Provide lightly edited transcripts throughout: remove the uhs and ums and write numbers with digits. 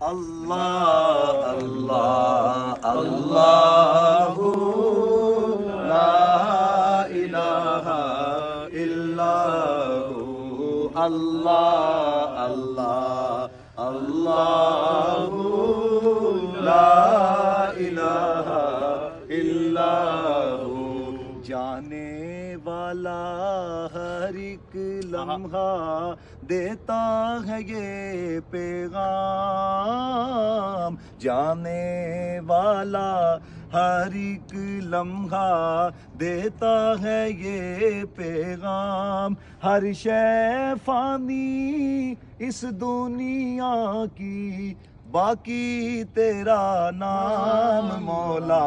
अल्लाह अल्लाह अल्लाहु ला इलाहा इल्लल्लाहु अल्लाह अल्लाह अल्लाहु ला इलाहा इल्लल्लाहु। जाने वाला हर एक लम्हा देता है ये पैगाम, जाने वाला हर एक लम्हा देता है ये पैगाम। हर शै फानी इस दुनिया की, बाकी तेरा नाम मौला।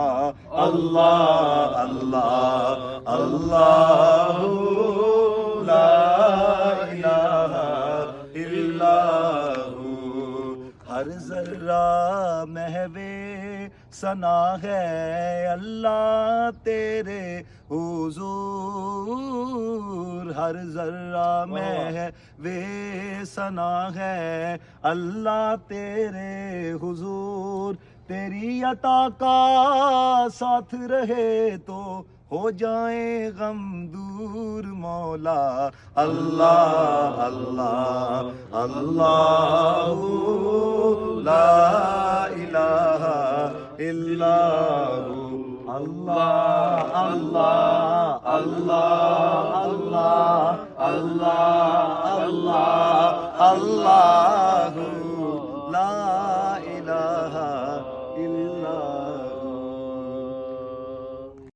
अल्लाह अल्लाह अल्लाह ला इलाहा इल्लल्लाहु। हर जर्रा महवे सना है अल्लाह तेरे हुजूर, हर जर्रा में वे सना है अल्लाह तेरे हुजूर। तेरी अता का साथ रहे तो हो जाए गम दूर मौला। अल्लाह अल्लाह अल्लाहु ला इलाहा इल्लल्लाहु। अल्लाह अल्लाह अल्लाह अल्लाह अल्लाह अल्लाह अल्लाह